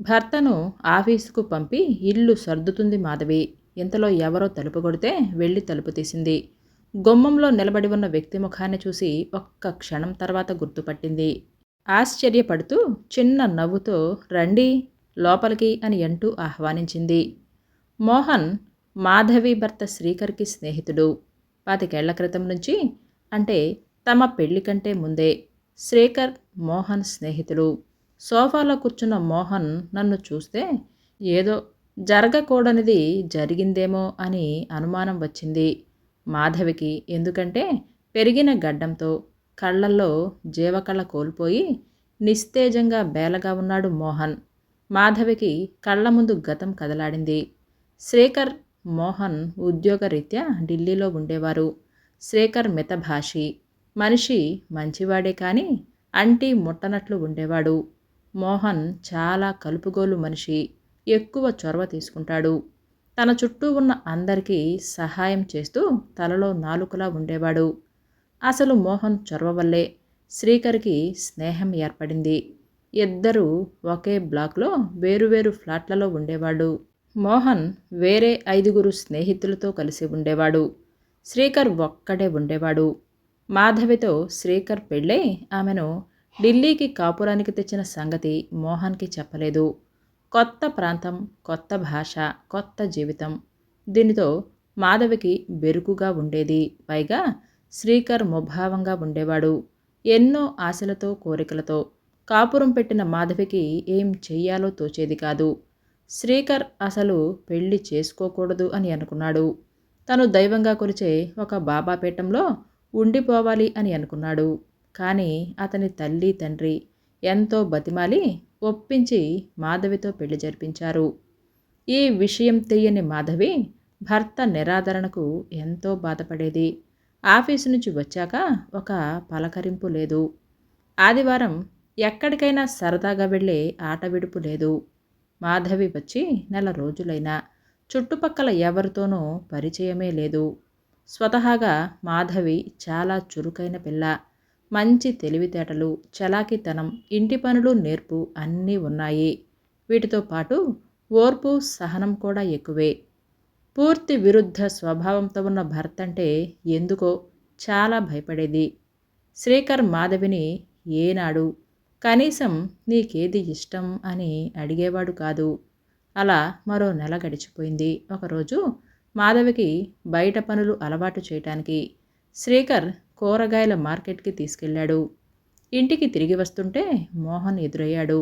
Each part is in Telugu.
భర్తను ఆఫీసుకు పంపి ఇల్లు సర్దుతుంది మాధవి. ఇంతలో ఎవరో తలుపు కొడితే వెళ్ళి తలుపు తీసింది. గుమ్మంలో నిలబడి ఉన్న వ్యక్తి ముఖాన్ని చూసి ఒక్క క్షణం తర్వాత గుర్తుపట్టింది. ఆశ్చర్యపడుతూ చిన్న నవ్వుతో రండి లోపలికి అని అంటూ ఆహ్వానించింది. మోహన్ మాధవి భర్త శ్రీకర్కి స్నేహితుడు. 25 క్రితం నుంచి, అంటే తమ పెళ్లి కంటే ముందే శ్రీకర్ మోహన్ స్నేహితులు. సోఫాలో కూర్చున్న మోహన్ నన్ను చూస్తే ఏదో జరగకూడనిది జరిగిందేమో అని అనుమానం వచ్చింది మాధవికి. ఎందుకంటే పెరిగిన గడ్డంతో కళ్ళల్లో జీవకళ కోల్పోయి నిస్తేజంగా బేలగా ఉన్నాడు మోహన్. మాధవికి కళ్ళ ముందు గతం కదలాడింది. శ్రీకర్, మోహన్ ఉద్యోగరీత్యా ఢిల్లీలో ఉండేవారు. శ్రీకర్ మితభాషి మనిషి, మంచివాడే కానీ అంటీ ముట్టనట్లు ఉండేవాడు. మోహన్ చాలా కలుపుగోలు మనిషి, ఎక్కువ చొరవ తీసుకుంటాడు. తన చుట్టూ ఉన్న అందరికీ సహాయం చేస్తూ తలలో నాలుకలా ఉండేవాడు. అసలు మోహన్ చొరవ వల్లే శ్రీకర్కి స్నేహం ఏర్పడింది. ఇద్దరూ ఒకే బ్లాక్లో వేరువేరు ఫ్లాట్లలో ఉండేవాడు. మోహన్ వేరే 5 స్నేహితులతో కలిసి ఉండేవాడు. శ్రీకర్ ఒక్కడే ఉండేవాడు. మాధవితో శ్రీకర్ పెళ్ళై ఆమెను ఢిల్లీకి కాపురానికి తెచ్చిన సంగతి మోహన్కి చెప్పలేదు. కొత్త ప్రాంతం, కొత్త భాష, కొత్త జీవితం. దీనితో మాధవికి బెరుకుగా ఉండేది. పైగా శ్రీకర్ ముభావంగా ఉండేవాడు. ఎన్నో ఆశలతో, కోరికలతో కాపురం పెట్టిన మాధవికి ఏం చెయ్యాలో తోచేది కాదు. శ్రీకర్ అసలు పెళ్లి చేసుకోకూడదు అని అనుకున్నాడు. తను దైవంగా కొలిచే ఒక బాబాపీఠంలో ఉండిపోవాలి అని అనుకున్నాడు. కానీ అతని తల్లి, తండ్రి ఎంతో బతిమాలి ఒప్పించి మాధవితో పెళ్లి జరిపించారు. ఈ విషయం తెలియని మాధవి భర్త నిరాదరణకు ఎంతో బాధపడేది. ఆఫీసు నుంచి వచ్చాక ఒక పలకరింపు లేదు. ఆదివారం ఎక్కడికైనా సరదాగా వెళ్ళే ఆట విడుపు లేదు. మాధవి వచ్చి నెల రోజులైనా చుట్టుపక్కల ఎవరితోనూ పరిచయమే లేదు. స్వతహాగా మాధవి చాలా చురుకైన పిల్ల. మంచి తెలివితేటలు, చలాకీతనం, ఇంటి పనులు, నేర్పు అన్నీ ఉన్నాయి. వీటితో పాటు ఓర్పు, సహనం కూడా ఎక్కువే. పూర్తి విరుద్ధ స్వభావంతో ఉన్న భర్తంటే ఎందుకో చాలా భయపడేది. శ్రీకర్ మాధవిని ఏనాడు కనీసం నీకేది ఇష్టం అని అడిగేవాడు కాదు. అలా మరో నెల గడిచిపోయింది. ఒకరోజు మాధవికి బయట పనులు అలవాటు చేయటానికి శ్రీకర్ కూరగాయల మార్కెట్కి తీసుకెళ్ళాడు. ఇంటికి తిరిగి వస్తుంటే మోహన్ ఎదురయ్యాడు.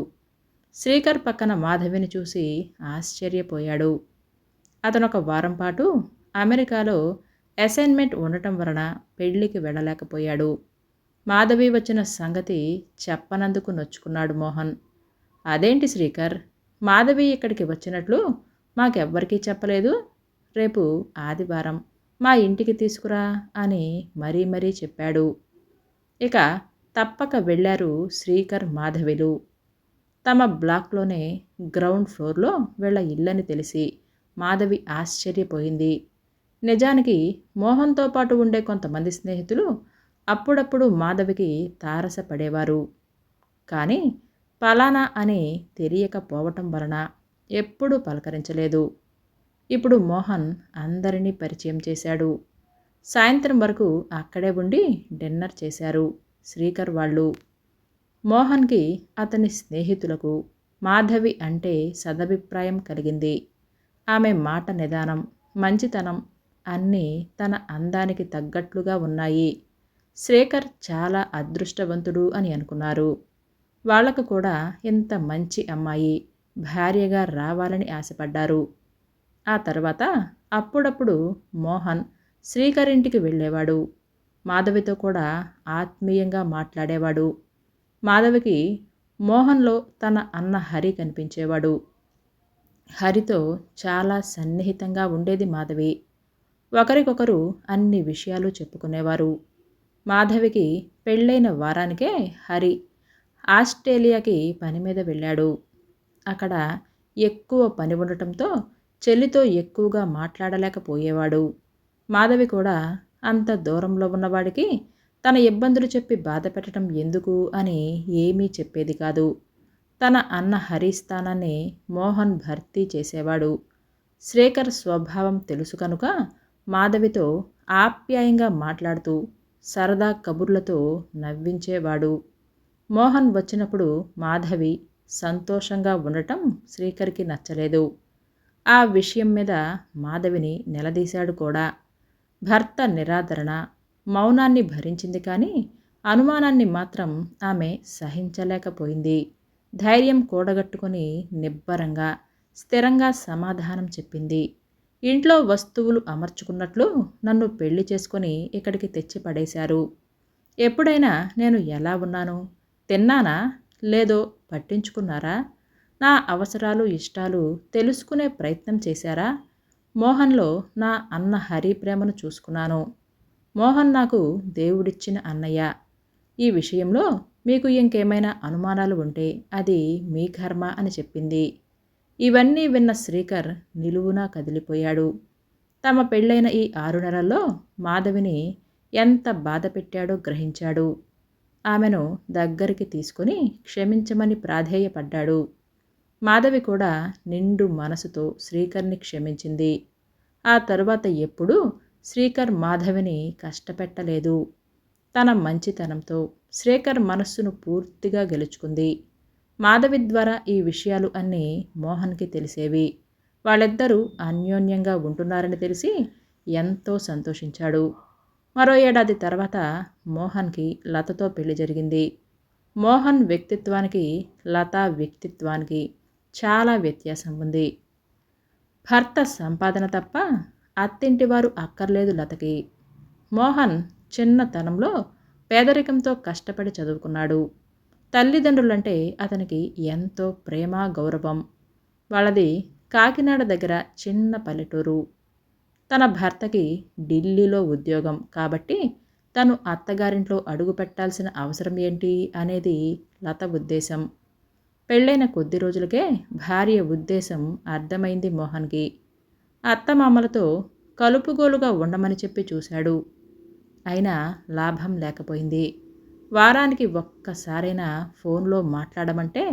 శ్రీకర్ పక్కన మాధవిని చూసి ఆశ్చర్యపోయాడు. అతనొక వారం పాటు అమెరికాలో అసైన్మెంట్ ఉండటం వలన పెళ్లికి వెళ్ళలేకపోయాడు. మాధవి వచ్చిన సంగతి చెప్పనందుకు నొచ్చుకున్నాడు మోహన్. అదేంటి శ్రీకర్, మాధవి ఇక్కడికి వచ్చినట్లు మాకెవ్వరికీ చెప్పలేదు. రేపు ఆదివారం మా ఇంటికి తీసుకురా అని మరీ మరీ చెప్పాడు. ఇక తప్పక వెళ్ళారు శ్రీకర్, మాధవిలు. తమ బ్లాక్లోనే గ్రౌండ్ ఫ్లోర్లో వీళ్ళ ఇల్లని తెలిసి మాధవి ఆశ్చర్యపోయింది. నిజానికి మోహన్తో పాటు ఉండే కొంతమంది స్నేహితులు అప్పుడప్పుడు మాధవికి తారసపడేవారు. కానీ పలానా అని తెలియకపోవటం వలన ఎప్పుడూ పలకరించలేదు. ఇప్పుడు మోహన్ అందరినీ పరిచయం చేశాడు. సాయంత్రం వరకు అక్కడే ఉండి డిన్నర్ చేశారు శ్రీకర్ వాళ్ళు. మోహన్కి, అతని స్నేహితులకు మాధవి అంటే సదభిప్రాయం కలిగింది. ఆమె మాట నిదానం, మంచితనం అన్నీ తన అందానికి తగ్గట్లుగా ఉన్నాయి. శ్రీకర్ చాలా అదృష్టవంతుడు అని అనుకున్నారు. వాళ్లకు కూడా ఇంత మంచి అమ్మాయి భార్యగా రావాలని ఆశపడ్డారు. ఆ తర్వాత అప్పుడప్పుడు మోహన్ శ్రీకర్ ఇంటికి వెళ్ళేవాడు. మాధవితో కూడా ఆత్మీయంగా మాట్లాడేవాడు. మాధవికి మోహన్లో తన అన్న హరి కనిపించేవాడు. హరితో చాలా సన్నిహితంగా ఉండేది మాధవి. ఒకరికొకరు అన్ని విషయాలు చెప్పుకునేవారు. మాధవికి పెళ్ళైన వారానికే హరి ఆస్ట్రేలియాకి పని మీద వెళ్ళాడు. అక్కడ ఎక్కువ పని ఉండటంతో చెల్లితో ఎక్కువగా మాట్లాడలేకపోయేవాడు. మాధవి కూడా అంత దూరంలో ఉన్నవాడికి తన ఇబ్బందులు చెప్పి బాధ పెట్టడం ఎందుకు అని ఏమీ చెప్పేది కాదు. తన అన్న హరి స్థానాన్ని మోహన్ భర్తీ చేసేవాడు. శ్రీకర్ స్వభావం తెలుసు కనుక మాధవితో ఆప్యాయంగా మాట్లాడుతూ సరదా కబుర్లతో నవ్వించేవాడు. మోహన్ వచ్చినప్పుడు మాధవి సంతోషంగా ఉండటం శ్రీకర్కి నచ్చలేదు. ఆ విషయం మీద మాధవిని నిలదీశాడు కూడా. భర్త నిరాదరణ, మౌనాన్ని భరించింది కానీ అనుమానాన్ని మాత్రం ఆమె సహించలేకపోయింది. ధైర్యం కూడగట్టుకొని నిబ్బరంగా, స్థిరంగా సమాధానం చెప్పింది. ఇంట్లో వస్తువులు అమర్చుకున్నట్లు నన్ను పెళ్లి చేసుకొని ఇక్కడికి తెచ్చి పడేశారు. ఎప్పుడైనా నేను ఎలా ఉన్నాను, తిన్నానా లేదో పట్టించుకున్నారా? నా అవసరాలు ఇష్టాలు తెలుసుకునే ప్రయత్నం చేశారా? మోహన్లో నా అన్న హరి ప్రేమను చూసుకున్నాను. మోహన్ నాకు దేవుడిచ్చిన అన్నయ్య. ఈ విషయంలో మీకు ఇంకేమైనా అనుమానాలు ఉంటే అది మీ కర్మ అని చెప్పింది. ఇవన్నీ విన్న శ్రీకర్ నిలువునా కదిలిపోయాడు. తమ పెళ్ళైన ఈ 6 నెలల్లో మాధవిని ఎంత బాధ పెట్టాడో గ్రహించాడు. ఆమెను దగ్గరికి తీసుకుని క్షమించమని ప్రాధేయపడ్డాడు. మాధవి కూడా నిండు మనసుతో శ్రీకర్ని క్షమించింది. ఆ తరువాత ఎప్పుడూ శ్రీకర్ మాధవిని కష్టపెట్టలేదు. తన మంచితనంతో శ్రీకర్ మనస్సును పూర్తిగా గెలుచుకుంది. మాధవి ద్వారా ఈ విషయాలు అన్నీ మోహన్కి తెలిసేవి. వాళ్ళిద్దరూ అన్యోన్యంగా ఉంటున్నారని తెలిసి ఎంతో సంతోషించాడు. మరో ఏడాది తర్వాత మోహన్కి లతతో పెళ్లి జరిగింది. మోహన్ వ్యక్తిత్వానికి లత వ్యక్తిత్వానికి చాలా వ్యత్యాసం ఉంది. భర్త సంపాదన తప్ప అత్తింటివారు అక్కర్లేదు లతకి. మోహన్ చిన్నతనంలో పేదరికంతో కష్టపడి చదువుకున్నాడు. తల్లిదండ్రులంటే అతనికి ఎంతో ప్రేమ, గౌరవం. వాళ్ళది కాకినాడ దగ్గర చిన్న పల్లెటూరు. తన భర్తకి ఢిల్లీలో ఉద్యోగం కాబట్టి తను అత్తగారింట్లో అడుగు పెట్టాల్సిన అవసరం ఏంటి అనేది లత ఉద్దేశం. పెళ్ళైన కొద్ది రోజులకే భార్య ఉద్దేశం అర్థమైంది మోహన్కి. అత్తమామలతో కలుపుగోలుగా ఉండమని చెప్పి చూశాడు. అయినా లాభం లేకపోయింది. వారానికి ఒక్కసారైనా ఫోన్లో మాట్లాడమంటే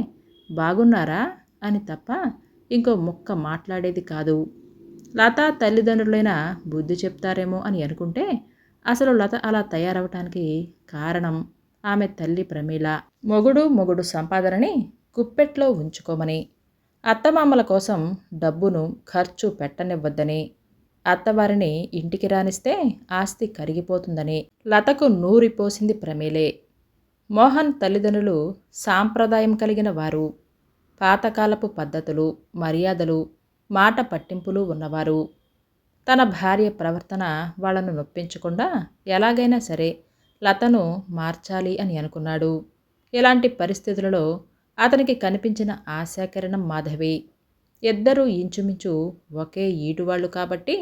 బాగున్నారా అని తప్ప ఇంకో ముక్క మాట్లాడేది కాదు. లత తల్లిదండ్రులైనా బుద్ధి చెప్తారేమో అని అనుకుంటే అసలు లత అలా తయారవటానికి కారణం ఆమె తల్లి ప్రమీల. మొగుడు సంపాదనని కుప్పెట్లో ఉంచుకోమని, అత్తమామల కోసం డబ్బును ఖర్చు పెట్టనివ్వద్దని, అత్తవారిని ఇంటికి రానిస్తే ఆస్తి కరిగిపోతుందని లతకు నూరిపోసింది ప్రమీలే. మోహన్ తల్లిదండ్రులు సాంప్రదాయం కలిగిన వారు. పాతకాలపు పద్ధతులు, మర్యాదలు, మాట పట్టింపులు ఉన్నవారు. తన భార్య ప్రవర్తన వాళ్లను నొప్పించకుండా ఎలాగైనా సరే లతను మార్చాలి అని అనుకున్నాడు. ఇలాంటి పరిస్థితులలో అతనికి కనిపించిన ఆశాకిరణం మాధవి. ఇద్దరూ ఇంచుమించు ఒకే ఈటువాళ్లు కాబట్టి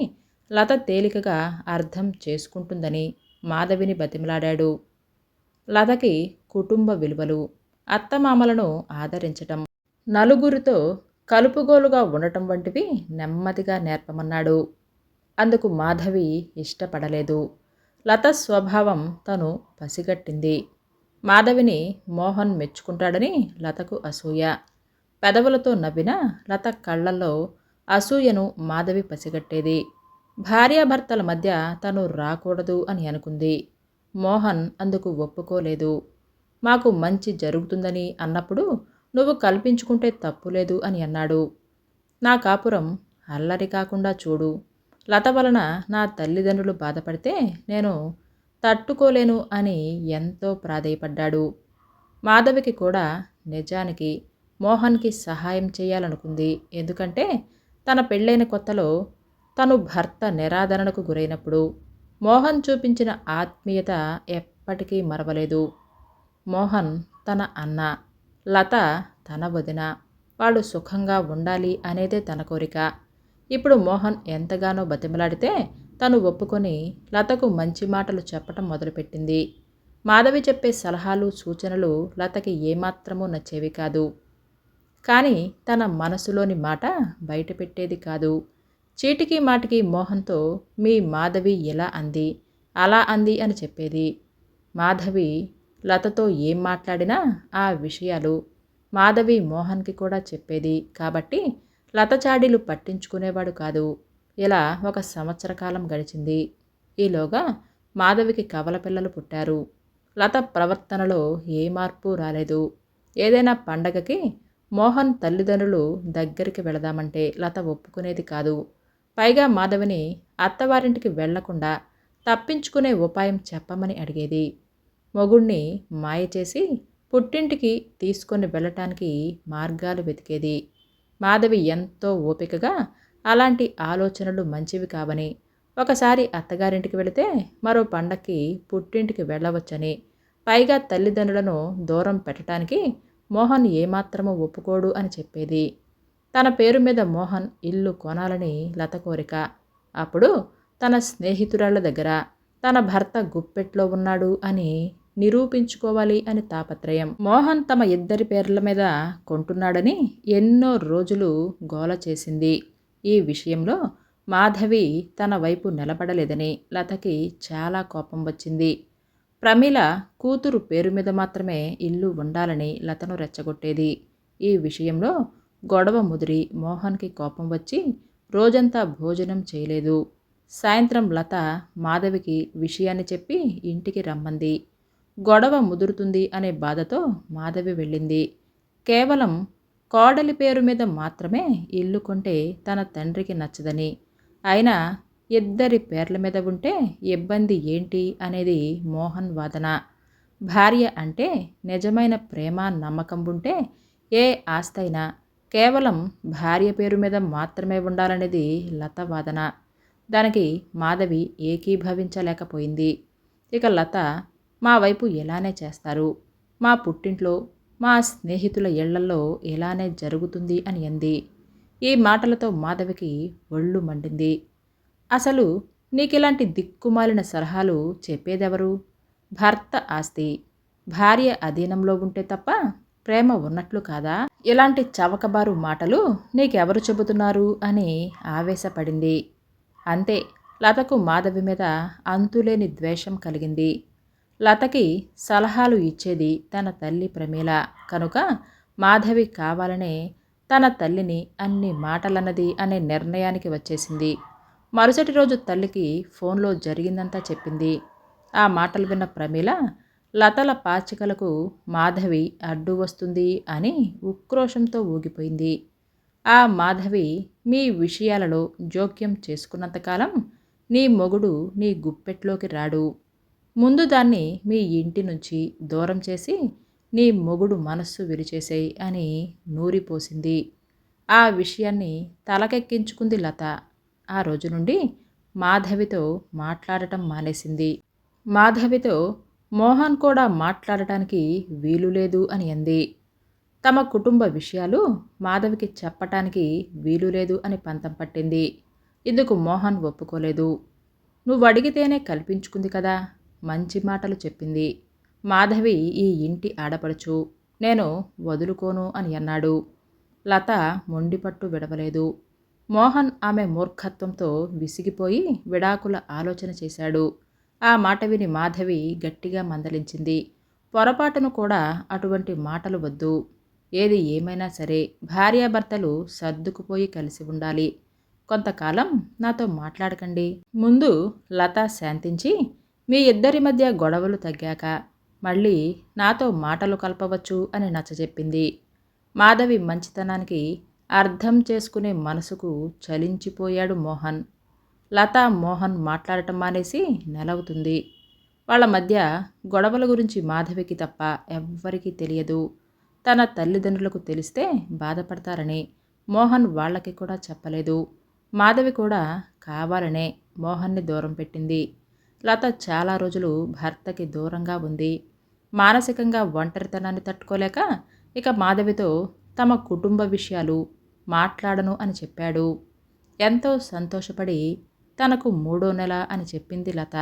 లత తేలికగా అర్థం చేసుకుంటుందని మాధవిని బతిమలాడాడు. లతకి కుటుంబ విలువలు, అత్తమామలను ఆదరించటం, నలుగురితో కలుపుగోలుగా ఉండటం వంటివి నెమ్మదిగా నేర్పమన్నాడు. అందుకు మాధవి ఇష్టపడలేదు. లత స్వభావం తను పసిగట్టింది. మాధవిని మోహన్ మెచ్చుకుంటాడని లతకు అసూయ. పెదవులతో నవ్విన లత కళ్ళల్లో అసూయను మాధవి పసిగట్టేది. భార్యాభర్తల మధ్య తను రాకూడదు అని అనుకుంది. మోహన్ అందుకు ఒప్పుకోలేదు. మాకు మంచి జరుగుతుందని అన్నప్పుడు నువ్వు కల్పించుకుంటే తప్పులేదు అని అన్నాడు. నా కాపురం అల్లరి కాకుండా చూడు. లత వలన నా తల్లిదండ్రులు బాధపడితే నేను తట్టుకోలేను అని ఎంతో ప్రాధేయపడ్డాడు. మాధవికి కూడా నిజానికి మోహన్కి సహాయం చేయాలనుకుంది. ఎందుకంటే తన పెళ్ళైన కొత్తలో తను భర్త నిరాదరణకు గురైనప్పుడు మోహన్ చూపించిన ఆత్మీయత ఎప్పటికీ మరవలేదు. మోహన్ తన అన్న, లత తన వదిన, వాళ్ళు సుఖంగా ఉండాలి అనేదే తన కోరిక. ఇప్పుడు మోహన్ ఎంతగానో బతిమలాడితే తను ఒప్పుకొని లతకు మంచి మాటలు చెప్పటం మొదలుపెట్టింది. మాధవి చెప్పే సలహాలు, సూచనలు లతకి ఏమాత్రమూ నచ్చేవి కాదు. కానీ తన మనసులోని మాట బయటపెట్టేది కాదు. చీటికి మాటికి మోహన్తో మీ మాధవి ఇలా అంది, అలా అంది అని చెప్పేది. మాధవి లతతో ఏం మాట్లాడినా ఆ విషయాలు మాధవి మోహన్కి కూడా చెప్పేది కాబట్టి లత చాడీలు పట్టించుకునేవాడు కాదు. ఇలా 1 సంవత్సర కాలం గడిచింది. ఈలోగా మాధవికి కవల పిల్లలు పుట్టారు. లత ప్రవర్తనలో ఏ మార్పు రాలేదు. ఏదైనా పండగకి మోహన్ తల్లిదండ్రులు దగ్గరికి వెళదామంటే లత ఒప్పుకునేది కాదు. పైగా మాధవిని అత్తవారింటికి వెళ్లకుండా తప్పించుకునే ఉపాయం చెప్పమని అడిగేది. మొగుణ్ణి మాయ చేసి పుట్టింటికి తీసుకొని వెళ్ళటానికి మార్గాలు వెతికేది. మాధవి ఎంతో ఓపికగా అలాంటి ఆలోచనలు మంచివి కావని, ఒకసారి అత్తగారింటికి వెళితే మరో పండక్కి పుట్టింటికి వెళ్ళవచ్చని, పైగా తల్లిదండ్రులను దూరం పెట్టడానికి మోహన్ ఏమాత్రమూ ఒప్పుకోడు అని చెప్పేది. తన పేరు మీద మోహన్ ఇల్లు కొనాలని లత కోరిక. అప్పుడు తన స్నేహితురాళ్ల దగ్గర తన భర్త గుప్పెట్లో ఉన్నాడు అని నిరూపించుకోవాలి అని తాపత్రయం. మోహన్ తమ ఇద్దరి పేర్ల మీద కొంటున్నాడని ఎన్నో రోజులు గోల చేసింది. ఈ విషయంలో మాధవి తన వైపు నిలబడలేదని లతకి చాలా కోపం వచ్చింది. ప్రమీల కూతురు పేరు మీద మాత్రమే ఇల్లు ఉండాలని లతను రెచ్చగొట్టేది. ఈ విషయంలో గొడవ ముదిరి మోహన్కి కోపం వచ్చి రోజంతా భోజనం చేయలేదు. సాయంత్రం లత మాధవికి విషయాన్ని చెప్పి ఇంటికి రమ్మంది. గొడవ ముదురుతుంది అనే బాధతో మాధవి వెళ్ళింది. కేవలం కోడలి పేరు మీద మాత్రమే ఇల్లు కొంటే తన తండ్రికి నచ్చదని, అయినా ఇద్దరి పేర్ల మీద ఉంటే ఇబ్బంది ఏంటి అనేది మోహన్ వాదన. భార్య అంటే నిజమైన ప్రేమ నమ్మకం ఉంటే ఏ ఆస్తైనా కేవలం భార్య పేరు మీద మాత్రమే ఉండాలనేది లత వాదన. దానికి మాధవి ఏకీభవించలేకపోయింది. ఇక లత మా వైపు ఇలానే చేస్తారు, మా పుట్టింట్లో మా స్నేహితుల ఇళ్లల్లో ఇలానే జరుగుతుంది అని అంది. ఈ మాటలతో మాధవికి ఒళ్ళు మండింది. అసలు నీకిలాంటి దిక్కుమాలిన సలహాలు చెప్పేదెవరు? భర్త ఆస్తి భార్య అధీనంలో ఉంటే తప్ప ప్రేమ ఉన్నట్లు కాదా? ఇలాంటి చవకబారు మాటలు నీకెవరు చెబుతున్నారు అని ఆవేశపడింది. అంతే, లతకు మాధవి మీద అంతులేని ద్వేషం కలిగింది. లతకి సలహాలు ఇచ్చేది తన తల్లి ప్రమీల కనుక మాధవి కావాలనే తన తల్లిని అన్ని మాటలన్నది అనే నిర్ణయానికి వచ్చేసింది. మరుసటి రోజు తల్లికి ఫోన్లో జరిగిందంతా చెప్పింది. ఆ మాటలు విన్న ప్రమీల లతల పాచికలకు మాధవి అడ్డు వస్తుంది అని ఉక్రోషంతో ఊగిపోయింది. ఆ మాధవి మీ విషయాలలో జోక్యం చేసుకున్నంతకాలం నీ మొగుడు నీ గుప్పెట్లోకి రాడు. ముందు దాన్ని మీ ఇంటి నుంచి దూరం చేసి నీ మొగుడు మనస్సు విరిచేసేయి అని నూరిపోసింది. ఆ విషయాన్ని తలకెక్కించుకుంది లత. ఆ రోజు నుండి మాధవితో మాట్లాడటం మానేసింది. మాధవితో మోహన్ కూడా మాట్లాడటానికి వీలు లేదు అని అంది. తమ కుటుంబ విషయాలు మాధవికి చెప్పటానికి వీలు లేదు అని పంతం పట్టింది. ఇందుకు మోహన్ ఒప్పుకోలేదు. నువ్వడిగితేనే కల్పించుకుంది కదా, మంచి మాటలు చెప్పింది. మాధవి ఈ ఇంటి ఆడపడుచు, నేను వదులుకోను అని అన్నాడు. లత మొండిపట్టు విడవలేదు. మోహన్ ఆమె మూర్ఖత్వంతో విసిగిపోయి విడాకుల ఆలోచన చేశాడు. ఆ మాట విని మాధవి గట్టిగా మందలించింది. పొరపాటును కూడా అటువంటి మాటలు వద్దు. ఏది ఏమైనా సరే భార్యాభర్తలు సర్దుకుపోయి కలిసి ఉండాలి. కొంతకాలం నాతో మాట్లాడకండి. ముందు లత శాంతించి మీ ఇద్దరి మధ్య గొడవలు తగ్గాక మళ్ళీ నాతో మాటలు కలపవచ్చు అని నచ్చజెప్పింది. మాధవి మంచితనానికి అర్థం చేసుకునే మనసుకు చలించిపోయాడు మోహన్. లత మోహన్ మాట్లాడటం మానేసి నెలవుతుంది. వాళ్ళ మధ్య గొడవల గురించి మాధవికి తప్ప ఎవ్వరికీ తెలియదు. తన తల్లిదండ్రులకు తెలిస్తే బాధపడతారని మోహన్ వాళ్ళకి కూడా చెప్పలేదు. మాధవి కూడా కావాలనే మోహన్ని దూరం పెట్టింది. లత చాలా రోజులు భర్తకి దూరంగా ఉంది. మానసికంగా ఒంటరితనాన్ని తట్టుకోలేక ఇక మాధవితో తమ కుటుంబ విషయాలు మాట్లాడను అని చెప్పాడు. ఎంతో సంతోషపడి తనకు 3వ నెల అని చెప్పింది లత.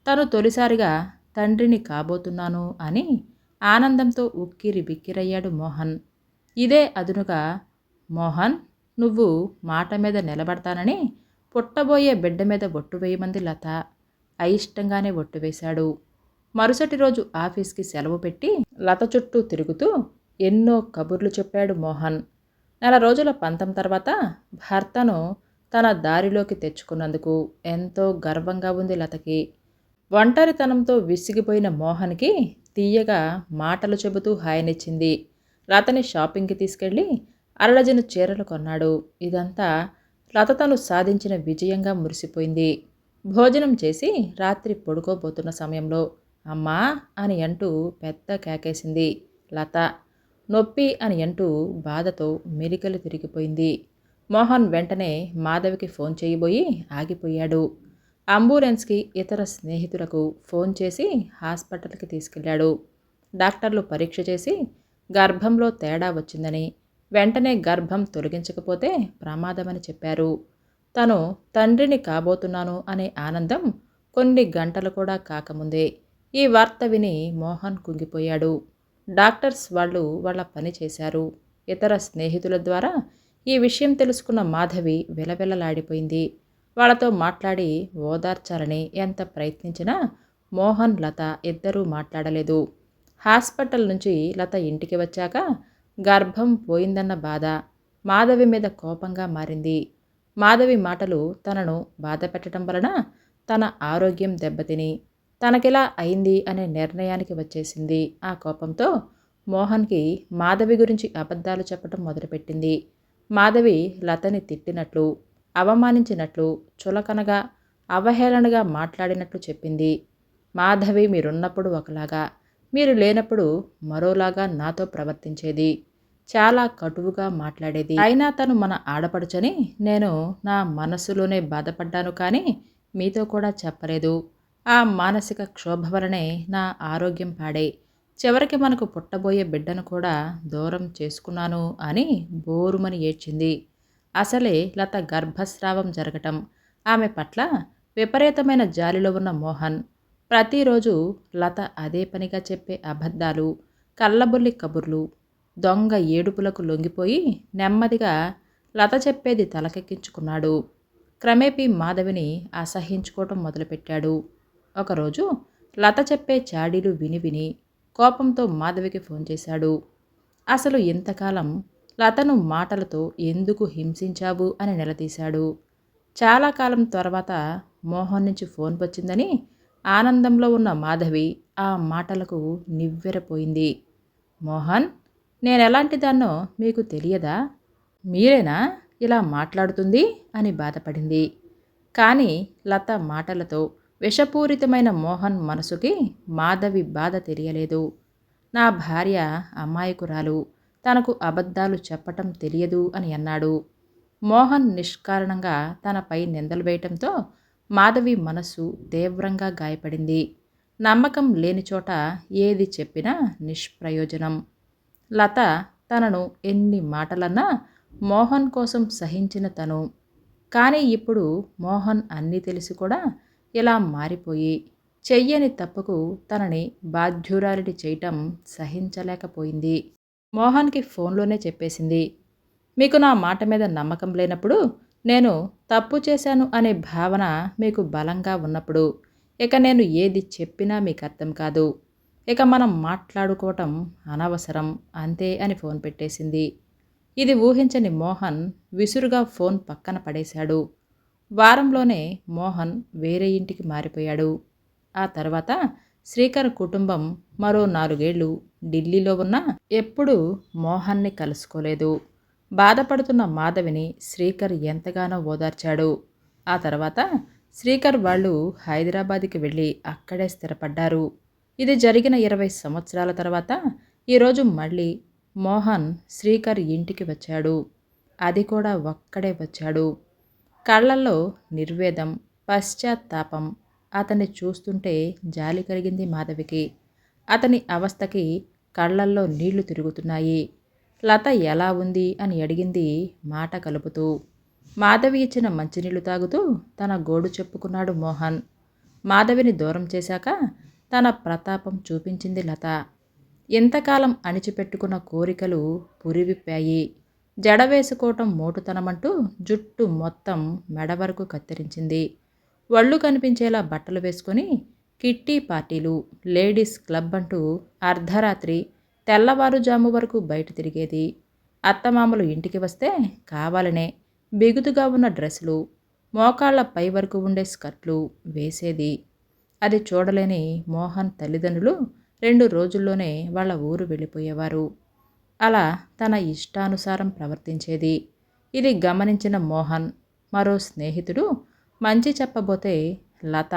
తను తొలిసారిగా తండ్రిని కాబోతున్నాను అని ఆనందంతో ఉక్కిరి బిక్కిరయ్యాడు మోహన్. ఇదే అదునుగా మోహన్, నువ్వు మాట మీద నిలబడతానని పుట్టబోయే బిడ్డ మీద ఒట్టు వేయమంది లత. అయిష్టంగానే ఒట్టు వేశాడు. మరుసటి రోజు ఆఫీస్కి సెలవు పెట్టి లత చుట్టూ తిరుగుతూ ఎన్నో కబుర్లు చెప్పాడు మోహన్. నెల రోజుల పంతం తర్వాత భర్తను తన దారిలోకి తెచ్చుకున్నందుకు ఎంతో గర్వంగా ఉంది లతకి. ఒంటరితనంతో విసిగిపోయిన మోహన్కి తీయగా మాటలు చెబుతూ హాయనిచ్చింది. లతని షాపింగ్కి తీసుకెళ్ళి అరడజను చీరలు కొన్నాడు. ఇదంతా లత తను సాధించిన విజయంగా మురిసిపోయింది. భోజనం చేసి రాత్రి పడుకోబోతున్న సమయంలో అమ్మా అని అంటూ పెద్ద కేకేసింది లత. నొప్పి అని అంటూ బాధతో మెలికలు తిరిగిపోయింది. మోహన్ వెంటనే మాధవికి ఫోన్ చేయబోయి ఆగిపోయాడు. అంబులెన్స్కి ఇతర స్నేహితులకు ఫోన్ చేసి హాస్పిటల్కి తీసుకెళ్లాడు. డాక్టర్లు పరీక్ష చేసి గర్భంలో తేడా వచ్చిందని, వెంటనే గర్భం తొలగించకపోతే ప్రమాదమని చెప్పారు. తను తండ్రిని కాబోతున్నాను అనే ఆనందం కొన్ని గంటలు కూడా కాకముందే ఈ వార్త విని మోహన్ కుంగిపోయాడు. డాక్టర్స్ వాళ్ళు వాళ్ళ పని చేశారు. ఇతర స్నేహితుల ద్వారా ఈ విషయం తెలుసుకున్న మాధవి విలవిలలాడిపోయింది. వాళ్ళతో మాట్లాడి ఓదార్చాలని ఎంత ప్రయత్నించినా మోహన్, లత ఇద్దరూ మాట్లాడలేదు. హాస్పిటల్ నుంచి లత ఇంటికి వచ్చాక గర్భం పోయిందన్న బాధ మాధవి మీద కోపంగా మారింది. మాధవి మాటలు తనను బాధ పెట్టడం వలన తన ఆరోగ్యం దెబ్బతిని తనకిలా అయింది అనే నిర్ణయానికి వచ్చేసింది. ఆ కోపంతో మోహన్కి మాధవి గురించి అబద్ధాలు చెప్పడం మొదలుపెట్టింది. మాధవి లతని తిట్టినట్లు, అవమానించినట్లు, చులకనగా, అవహేళనగా మాట్లాడినట్లు చెప్పింది. మాధవి మీరున్నప్పుడు ఒకలాగా, మీరు లేనప్పుడు మరోలాగా నాతో ప్రవర్తించేది. చాలా కటువుగా మాట్లాడేది. అయినా తను మన ఆడపడుచని నేను నా మనస్సులోనే బాధపడ్డాను కానీ మీతో కూడా చెప్పలేదు. ఆ మానసిక క్షోభ వలనే నా ఆరోగ్యం పాడై చివరికి మనకు పుట్టబోయే బిడ్డను కూడా దూరం చేసుకున్నాను అని బోరుమని ఏడ్చింది. అసలే లత గర్భస్రావం జరగటం, ఆమె పట్ల విపరీతమైన జాలిలో ఉన్న మోహన్ ప్రతిరోజు లత అదే పనిగా చెప్పే అబద్ధాలు, కళ్ళబొల్లి కబుర్లు, దొంగ ఏడుపులకు లొంగిపోయి నెమ్మదిగా లత చెప్పేది తలకెక్కించుకున్నాడు. క్రమేపీ మాధవిని అసహ్యించుకోవటం మొదలుపెట్టాడు. ఒకరోజు లత చెప్పే చాడీలు విని విని కోపంతో మాధవికి ఫోన్ చేశాడు. అసలు ఇంతకాలం లతను మాటలతో ఎందుకు హింసించావు అని నిలదీశాడు. చాలా కాలం తర్వాత మోహన్ నుంచి ఫోన్ వచ్చిందని ఆనందంలో ఉన్న మాధవి ఆ మాటలకు నివ్వెరపోయింది. మోహన్, నేనెలాంటిదాన్నో మీకు తెలియదా? మీరేనా ఇలా మాట్లాడుతుంది అని బాధపడింది. కానీ లత మాటలతో విషపూరితమైన మోహన్ మనసుకి మాధవి బాధ తెలియలేదు. నా భార్య అమాయకురాలు, తనకు అబద్ధాలు చెప్పటం తెలియదు అని అన్నాడు. మోహన్ నిష్కారణంగా తనపై నిందలు వేయటంతో మాధవి మనస్సు తీవ్రంగా గాయపడింది. నమ్మకం లేని చోట ఏది చెప్పినా నిష్ప్రయోజనం. లత తనను ఎన్ని మాటలన్నా మోహన్ కోసం సహించిన తను, కానీ ఇప్పుడు మోహన్ అన్నీ తెలిసి కూడా ఇలా మారిపోయి చెయ్యని తప్పుకు తనని బాధ్యురాలిని చేయటం సహించలేకపోయింది. మోహన్కి ఫోన్లోనే చెప్పేసింది. మీకు నా మాట మీద నమ్మకం లేనప్పుడు, నేను తప్పు చేశాను అనే భావన మీకు బలంగా ఉన్నప్పుడు, ఇక నేను ఏది చెప్పినా మీకు అర్థం కాదు. ఇక మనం మాట్లాడుకోవటం అనవసరం అంతే అని ఫోన్ పెట్టేసింది. ఇది ఊహించని మోహన్ విసురుగా ఫోన్ పక్కన పడేశాడు. వారంలోనే మోహన్ వేరే ఇంటికి మారిపోయాడు. ఆ తర్వాత శ్రీకర్ కుటుంబం మరో 4 ఏళ్ళు ఢిల్లీలో ఉన్నా ఎప్పుడూ మోహన్ని కలుసుకోలేదు. బాధపడుతున్న మాధవిని శ్రీకర్ ఎంతగానో ఓదార్చాడు. ఆ తర్వాత శ్రీకర్ వాళ్ళు హైదరాబాద్కి వెళ్ళి అక్కడే స్థిరపడ్డారు. ఇది జరిగిన 20 సంవత్సరాల తర్వాత ఈరోజు మళ్ళీ మోహన్ శ్రీకర్ ఇంటికి వచ్చాడు. అది కూడా ఒక్కడే వచ్చాడు. కళ్ళల్లో నిర్వేదం, పశ్చాత్తాపం. అతన్ని చూస్తుంటే జాలి కలిగింది మాధవికి. అతని అవస్థకి కళ్ళల్లో నీళ్లు తిరుగుతున్నాయి. లత ఎలా ఉంది అని అడిగింది మాట కలుపుతూ. మాధవి ఇచ్చిన మంచినీళ్లు తాగుతూ తన గోడు చెప్పుకున్నాడు మోహన్. మాధవిని దూరం చేశాక తన ప్రతాపం చూపించింది లత. ఇంతకాలం అణిచిపెట్టుకున్న కోరికలు పురివిప్పాయి. జడ వేసుకోవటం మోటుతనమంటూ జుట్టు మొత్తం మెడ వరకు కత్తిరించింది. ఒళ్ళు కనిపించేలా బట్టలు వేసుకొని కిట్టి పార్టీలు, లేడీస్ క్లబ్ అంటూ అర్ధరాత్రి తెల్లవారుజాము వరకు బయట తిరిగేది. అత్తమామలు ఇంటికి వస్తే కావాలనే బిగుతుగా ఉన్న డ్రెస్సులు, మోకాళ్ళ పై వరకు ఉండే స్కర్ట్లు వేసేది. అది చూడలేని మోహన్ తల్లిదండ్రులు 2 రోజుల్లోనే వాళ్ళ ఊరు వెళ్ళిపోయేవారు. అలా తన ఇష్టానుసారం ప్రవర్తించేది. ఇది గమనించిన మోహన్ మరో స్నేహితుడు మంచి చెప్పబోతే లత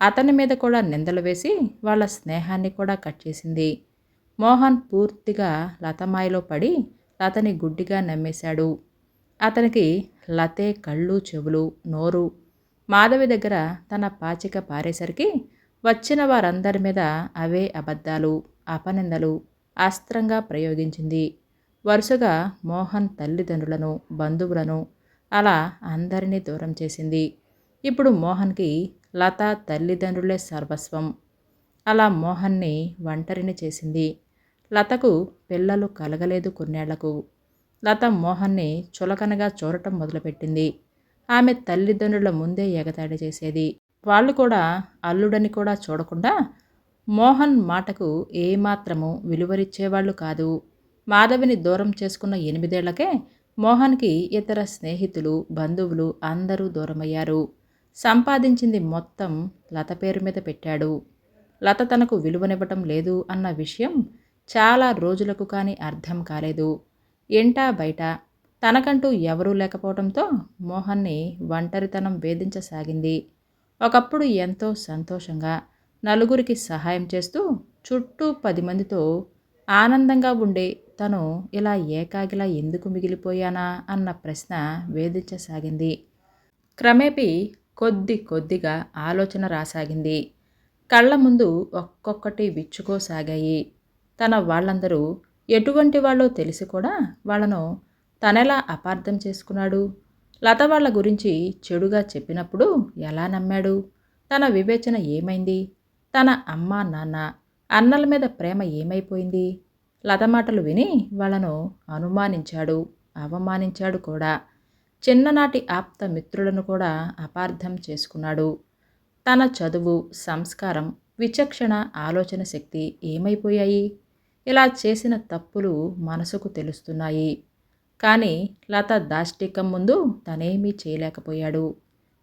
అతని మీద కూడా నిందలు వేసి వాళ్ళ స్నేహాన్ని కూడా కట్ చేసింది. మోహన్ పూర్తిగా లత మాయలో పడి లతని గుడ్డిగా నమ్మేశాడు. అతనికి లతే కళ్ళు, చెవులు, నోరు. మాధవి దగ్గర తన పాచిక పారేసరికి వచ్చిన వారందరి మీద అవే అబద్ధాలు, అపనిందలు అస్త్రంగా ప్రయోగించింది. వరుసగా మోహన్ తల్లిదండ్రులను, బంధువులను అలా అందరినీ దూరం చేసింది. ఇప్పుడు మోహన్కి లత తల్లిదండ్రులే సర్వస్వం. అలా మోహన్ని ఒంటరిని చేసింది. లతకు పిల్లలు కలగలేదు కొన్నేళ్లకు. లత మోహన్ని చులకనగా చూడటం మొదలుపెట్టింది. ఆమె తల్లిదండ్రుల ముందే ఎగతాళి చేసేది. వాళ్ళు కూడా అల్లుడని కూడా చూడకుండా మోహన్ మాటకు ఏమాత్రము విలువరిచ్చేవాళ్ళు కాదు. మాధవిని దూరం చేసుకున్న 8 ఏళ్లకే మోహన్కి ఇతర స్నేహితులు, బంధువులు అందరూ దూరమయ్యారు. సంపాదించింది మొత్తం లత పేరు మీద పెట్టాడు. లత తనకు విలువనివ్వటం లేదు అన్న విషయం చాలా రోజులకు కానీ అర్థం కాలేదు. ఇంటా బయట తనకంటూ ఎవరూ లేకపోవడంతో మోహన్ని ఒంటరితనం వేధించసాగింది. ఒకప్పుడు ఎంతో సంతోషంగా నలుగురికి సహాయం చేస్తూ చుట్టూ 10 మందితో ఆనందంగా ఉండే తను ఇలా ఏకాకిలా ఎందుకు మిగిలిపోయానా అన్న ప్రశ్న వేధించసాగింది. క్రమేపీ కొద్ది కొద్దిగా ఆలోచన రాసాగింది. కళ్ళ ముందు ఒక్కొక్కటి విచ్చుకోసాగాయి. తన వాళ్ళందరూ ఎటువంటి వాళ్ళో తెలిసి కూడా వాళ్ళను తనెలా అపార్థం చేసుకున్నాడు? లత వాళ్ళ గురించి చెడుగా చెప్పినప్పుడు ఎలా నమ్మాడు? తన వివేచన ఏమైంది? తన అమ్మ, నాన్న, అన్నల మీద ప్రేమ ఏమైపోయింది? లత మాటలు విని వాళ్ళను అనుమానించాడు, అవమానించాడు కూడా. చిన్ననాటి ఆప్త మిత్రులను కూడా అపార్థం చేసుకున్నాడు. తన చదువు, సంస్కారం, విచక్షణ, ఆలోచన శక్తి ఏమైపోయాయి? ఇలా చేసిన తప్పులు మనసుకు తెలుస్తున్నాయి. కానీ లత దాష్టికం ముందు తనేమీ చేయలేకపోయాడు.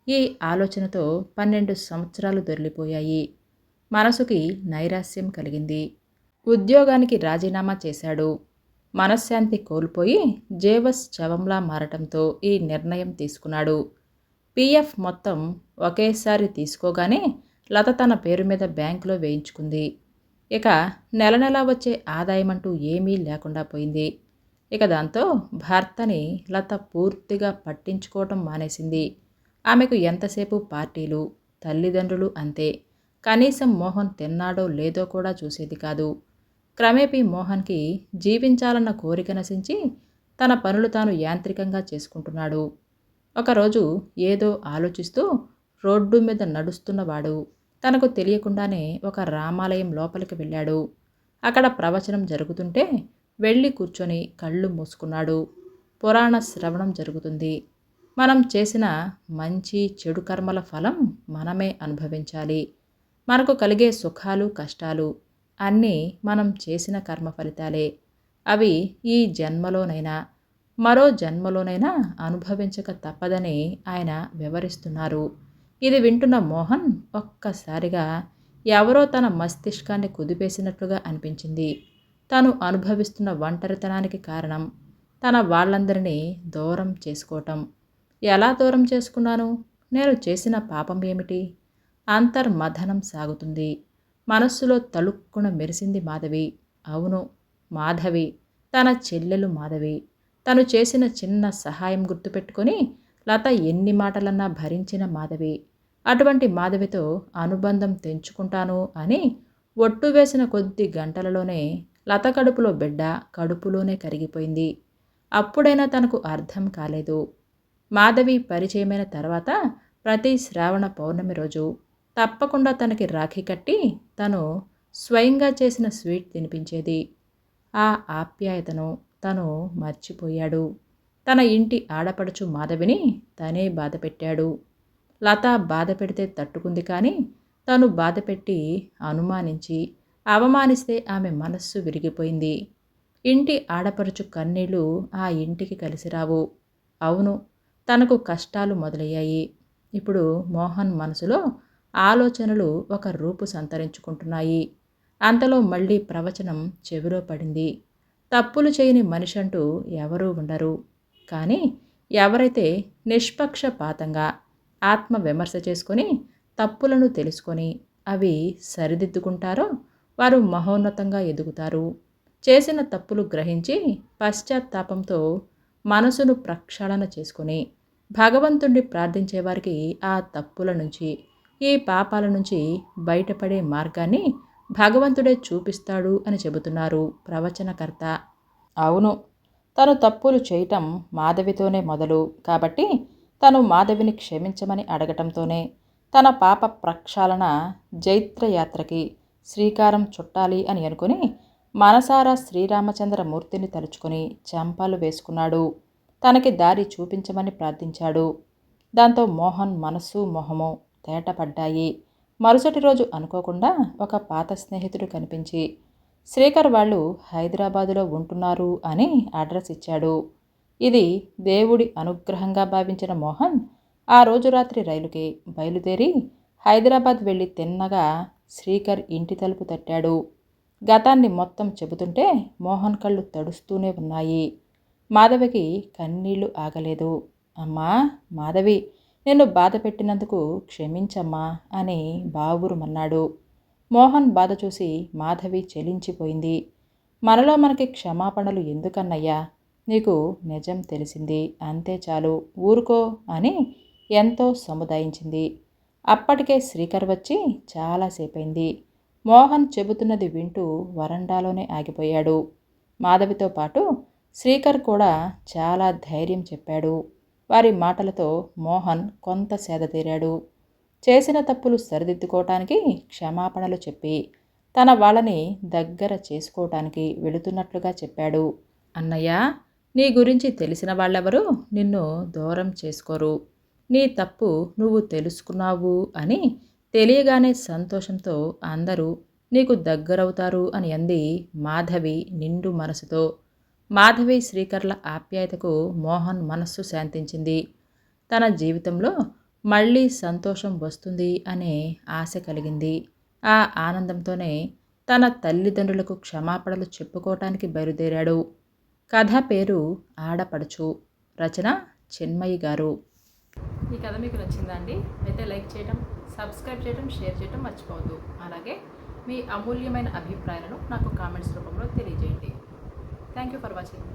ఈ ఆలోచనతో 12 సంవత్సరాలు దొర్లిపోయాయి. మనసుకి నైరాస్యం కలిగింది. ఉద్యోగానికి రాజీనామా చేశాడు. మనశ్శాంతి కోల్పోయి జేవస్ శవంలా మారటంతో ఈ నిర్ణయం తీసుకున్నాడు. పీఎఫ్ మొత్తం ఒకేసారి తీసుకోగానే లత తన పేరు మీద బ్యాంకులో వేయించుకుంది. ఇక నెల నెలా వచ్చే ఆదాయమంటూ ఏమీ లేకుండా పోయింది. ఇక దాంతో భర్తని లత పూర్తిగా పట్టించుకోవటం మానేసింది. ఆమెకు ఎంతసేపు పార్టీలు, తల్లిదండ్రులు అంతే. కనీసం మోహన్ తిన్నాడో లేదో కూడా చూసేది కాదు. క్రమేపీ మోహన్కి జీవించాలన్న కోరిక నశించి తన పనులు తాను యాంత్రికంగా చేసుకుంటున్నాడు. ఒకరోజు ఏదో ఆలోచిస్తూ రోడ్డు మీద నడుస్తున్నవాడు తనకు తెలియకుండానే ఒక రామాలయం లోపలికి వెళ్ళాడు. అక్కడ ప్రవచనం జరుగుతుంటే వెళ్ళి కూర్చొని కళ్ళు మూసుకున్నాడు. పురాణ శ్రవణం జరుగుతుంది. మనం చేసిన మంచి చెడు కర్మల ఫలం మనమే అనుభవించాలి. మనకు కలిగే సుఖాలు, కష్టాలు అన్నీ మనం చేసిన కర్మ ఫలితాలే. అవి ఈ జన్మలోనైనా మరో జన్మలోనైనా అనుభవించక తప్పదని ఆయన వివరిస్తున్నారు. ఇది వింటున్న మోహన్ ఒక్కసారిగా ఎవరో తన మస్తిష్కాన్ని కుదిపేసినట్లుగా అనిపించింది. తను అనుభవిస్తున్న ఒంటరితనానికి కారణం తన వాళ్ళందరినీ దూరం చేసుకోవటం. ఎలా దూరం చేసుకున్నాను? నేను చేసిన పాపం ఏమిటి? అంతర్మథనం సాగుతుంది. మనస్సులో తళుక్కున మెరిసింది మాధవి. అవును, మాధవి, తన చెల్లెలు మాధవి. తను చేసిన చిన్న సహాయం గుర్తుపెట్టుకొని లత ఎన్ని మాటలన్నా భరించిన మాధవి. అటువంటి మాధవితో అనుబంధం తెంచుకుంటాను అని ఒట్టు వేసిన కొద్ది గంటలలోనే లత కడుపులో బిడ్డ కడుపులోనే కరిగిపోయింది. అప్పుడైనా తనకు అర్థం కాలేదు. మాధవి పరిచయమైన తర్వాత ప్రతి శ్రావణ పౌర్ణమి రోజు తప్పకుండా తనకి రాఖీ కట్టి తను స్వయంగా చేసిన స్వీట్ తినిపించేది. ఆ ఆప్యాయతను తను మర్చిపోయాడు. తన ఇంటి ఆడపడుచు మాధవిని తనే బాధపెట్టాడు. లత బాధ పెడితే తట్టుకుంది కానీ తను బాధపెట్టి అనుమానించి అవమానిస్తే ఆమె మనస్సు విరిగిపోయింది. ఇంటి ఆడపడుచు కన్నీళ్లు ఆ ఇంటికి కలిసిరావు. అవును, తనకు కష్టాలు మొదలయ్యాయి. ఇప్పుడు మోహన్ మనసులో ఆలోచనలు ఒక రూపు సంతరించుకుంటున్నాయి. అంతలో మళ్ళీ ప్రవచనం చెవిలో పడింది. తప్పులు చేయని మనిషంటూ ఎవరూ ఉండరు. కానీ ఎవరైతే నిష్పక్షపాతంగా ఆత్మ విమర్శ చేసుకొని తప్పులను తెలుసుకొని అవి సరిదిద్దుకుంటారో వారు మహోన్నతంగా ఎదుగుతారు. చేసిన తప్పులు గ్రహించి పశ్చాత్తాపంతో మనసును ప్రక్షాళన చేసుకొని భగవంతుణ్ణి ప్రార్థించేవారికి ఆ తప్పుల నుంచి, ఈ పాపాల నుంచి బయటపడే మార్గాన్ని భగవంతుడే చూపిస్తాడు అని చెబుతున్నారు ప్రవచనకర్త. అవును, తను తప్పులు చేయటం మాధవితోనే మొదలు కాబట్టి తను మాధవిని క్షమించమని అడగటంతోనే తన పాప ప్రక్షాళన జైత్రయాత్రకి శ్రీకారం చుట్టాలి అని అనుకుని మనసారా శ్రీరామచంద్రమూర్తిని తలుచుకొని చెంపాలు వేసుకున్నాడు. తనకి దారి చూపించమని ప్రార్థించాడు. దాంతో మోహన్ మనస్సు మొహము తేటపడ్డాయి. మరుసటి రోజు అనుకోకుండా ఒక పాత స్నేహితుడు కనిపించి శ్రీకర్ వాళ్ళు హైదరాబాదులో ఉంటున్నారు అని అడ్రస్ ఇచ్చాడు. ఇది దేవుడి అనుగ్రహంగా భావించిన మోహన్ ఆ రోజు రాత్రి రైలుకి బయలుదేరి హైదరాబాద్ వెళ్ళి తిన్నగా శ్రీకర్ ఇంటి తలుపు తట్టాడు. గతాన్ని మొత్తం చెబుతుంటే మోహన్ కళ్ళు తడుస్తూనే ఉన్నాయి. మాధవికి కన్నీళ్లు ఆగలేదు. అమ్మా మాధవి, నిన్ను బాధ పెట్టినందుకు క్షమించమ్మా అని బావురుమన్నాడు. మోహన్ బాధ చూసి మాధవి చెలించిపోయింది. మనలో మనకి క్షమాపణలు ఎందుకన్నయ్యా? నీకు నిజం తెలిసింది, అంతే చాలు, ఊరుకో అని ఎంతో సముదాయించింది. అప్పటికే శ్రీకర్ వచ్చి చాలాసేపైంది. మోహన్ చెబుతున్నది వింటూ వరండాలోనే ఆగిపోయాడు. మాధవితో పాటు శ్రీకర్ కూడా చాలా ధైర్యం చెప్పాడు. వారి మాటలతో మోహన్ కొంత సేదతీరాడు. చేసిన తప్పులు సరిదిద్దుకోవటానికి క్షమాపణలు చెప్పి తన వాళ్ళని దగ్గర చేసుకోవటానికి వెళుతున్నట్లుగా చెప్పాడు. అన్నయ్య, నీ గురించి తెలిసిన వాళ్ళెవరూ నిన్ను దూరం చేసుకోరు. నీ తప్పు నువ్వు తెలుసుకున్నావు అని తెలియగానే సంతోషంతో అందరూ నీకు దగ్గరవుతారు అని అంది మాధవి నిండు మనసుతో. మాధవి శ్రీకర్ల ఆప్యాయతకు మోహన్ మనస్సు శాంతించింది. తన జీవితంలో మళ్ళీ సంతోషం వస్తుంది అనే ఆశ కలిగింది. ఆ ఆనందంతోనే తన తల్లిదండ్రులకు క్షమాపణలు చెప్పుకోవటానికి బయలుదేరాడు. కథ పేరు ఆడపడుచు. రచన చిన్మయి గారు. ఈ కథ మీకు నచ్చిందా అండి? అయితే లైక్ చేయడం, సబ్స్క్రైబ్ చేయడం, షేర్ చేయడం మర్చిపోవద్దు. అలాగే మీ అమూల్యమైన అభిప్రాయాలను నాకు కామెంట్స్ రూపంలో తెలియజేయండి. Thank you for watching.